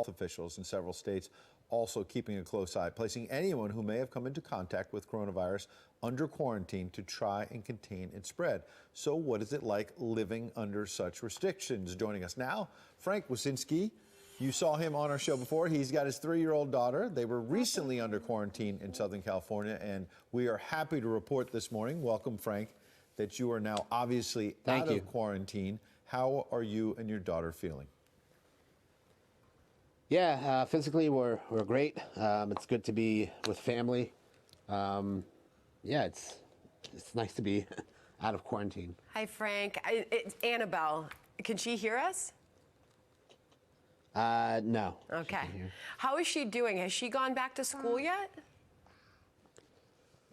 officials in several states also keeping a close eye, placing anyone who may have come into contact with coronavirus under quarantine to try and contain its spread. So what is it like living under such restrictions? Joining us now, Frank Wucinski. You saw him on our show before. He's got his 3-year-old daughter. They were recently under quarantine in Southern California, and we are happy to report this morning, welcome Frank, that you are now obviously out of quarantine. How are you and your daughter feeling? Yeah, physically we're great. It's good to be with family. Yeah, it's nice to be out of quarantine. Hi, Frank. It's Annabelle. Can she hear us? No. Okay. How is she doing? Has she gone back to school yet?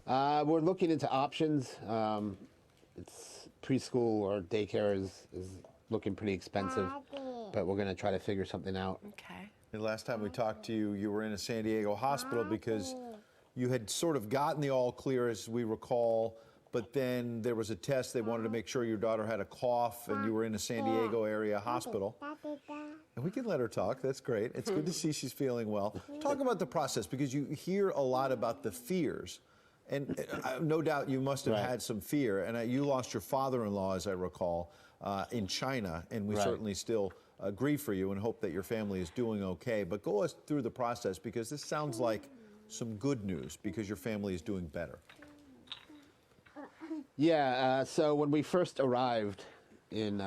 We're looking into options. It's preschool or daycare is looking pretty expensive, but we're going to try to figure something out. Okay. The last time we talked to you, you were in a San Diego hospital because you had sort of gotten the all clear, as we recall, but then there was a test. They wanted to make sure your daughter had a cough, and you were in a San Diego area hospital. And we can let her talk. That's great. It's good to see she's feeling well. Talk about the process, because you hear a lot about the fears. And no doubt you must have had some fear. And you lost your father-in-law, as I recall, in China. And we certainly still grieve for you and hope that your family is doing okay. But go us through the process, because this sounds like some good news, because your family is doing better. Yeah, so when we first arrived in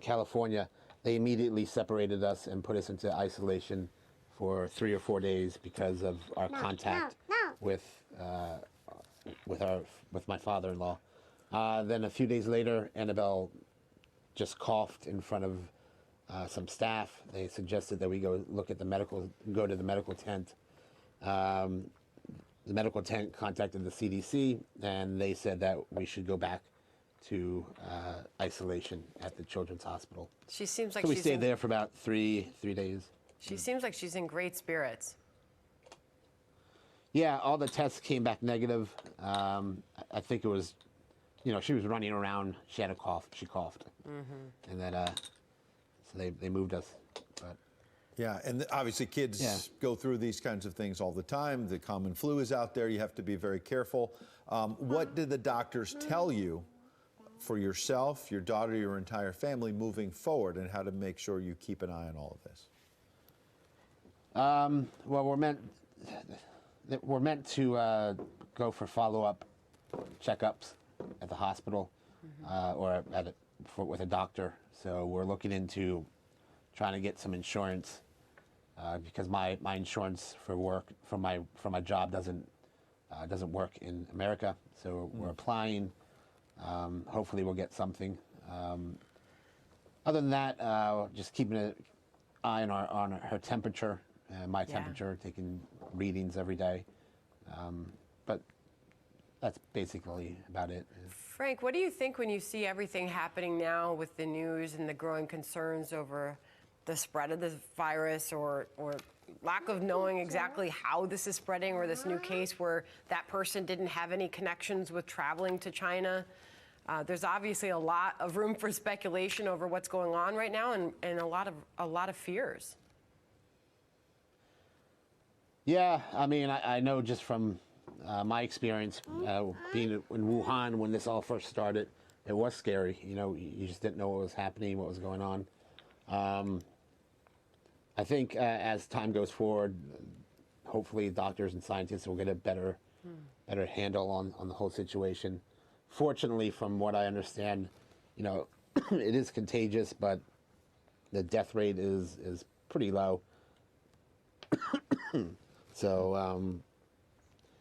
California, they immediately separated us and put us into isolation for 3 or 4 days because of our contact with my father-in-law. Then a few days later, Annabelle just coughed in front of some staff. They suggested that we go to the medical tent. The medical tent contacted the CDC, and they said that we should go back to isolation at the Children's Hospital. She seems like so we stayed there for about three days. She seems like she's in great spirits. Yeah, all the tests came back negative. I think it was, she was running around. She had a cough. She coughed, and then so they moved us. But yeah, and obviously kids go through these kinds of things all the time. The common flu is out there. You have to be very careful. What did the doctors tell you for yourself, your daughter, your entire family moving forward, and how to make sure you keep an eye on all of this? Well, we're meant to go for follow-up checkups at the hospital or with a doctor. So we're looking into trying to get some insurance because my insurance for work from my job doesn't work in America. So we're applying. Hopefully we'll get something. Other than that, just keeping an eye on her temperature. My temperature, taking readings every day. But that's basically about it. Frank, what do you think when you see everything happening now with the news and the growing concerns over the spread of the virus or lack of knowing exactly how this is spreading, or this new case where that person didn't have any connections with traveling to China? There's obviously a lot of room for speculation over what's going on right now, and a lot of fears. Yeah, I mean, I know just from my experience being in Wuhan when this all first started, it was scary. You just didn't know what was happening, what was going on. I think as time goes forward, hopefully doctors and scientists will get a better handle on the whole situation. Fortunately, from what I understand, it is contagious, but the death rate is pretty low. So,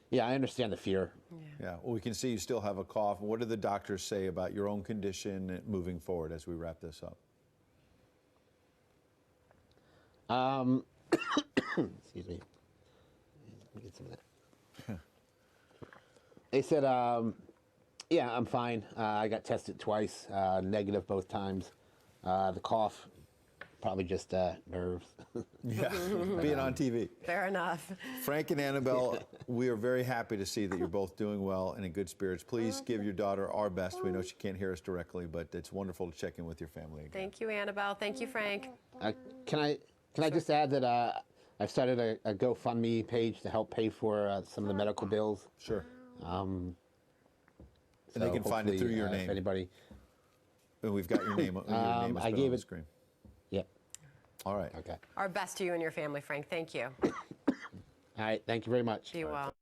yeah, I understand the fear. Yeah, well, we can see you still have a cough. What do the doctors say about your own condition moving forward as we wrap this up? Excuse me. Let me get some of that. They said, yeah, I'm fine. I got tested twice, negative both times. The cough, probably just nerves. Yeah, being on TV. Fair enough. Frank and Annabelle, we are very happy to see that you're both doing well and in good spirits. Please give your daughter our best. We know she can't hear us directly, but it's wonderful to check in with your family again. Thank you, Annabelle. Thank you, Frank. Can I Can I just add that I've started a GoFundMe page to help pay for some of the medical bills. Sure. And they can find it through your name. If anybody. And we've got your name. Your name has I been gave on the it- screen. Yep. All right. Okay. Our best to you and your family, Frank. Thank you. All right. Thank you very much. Be well.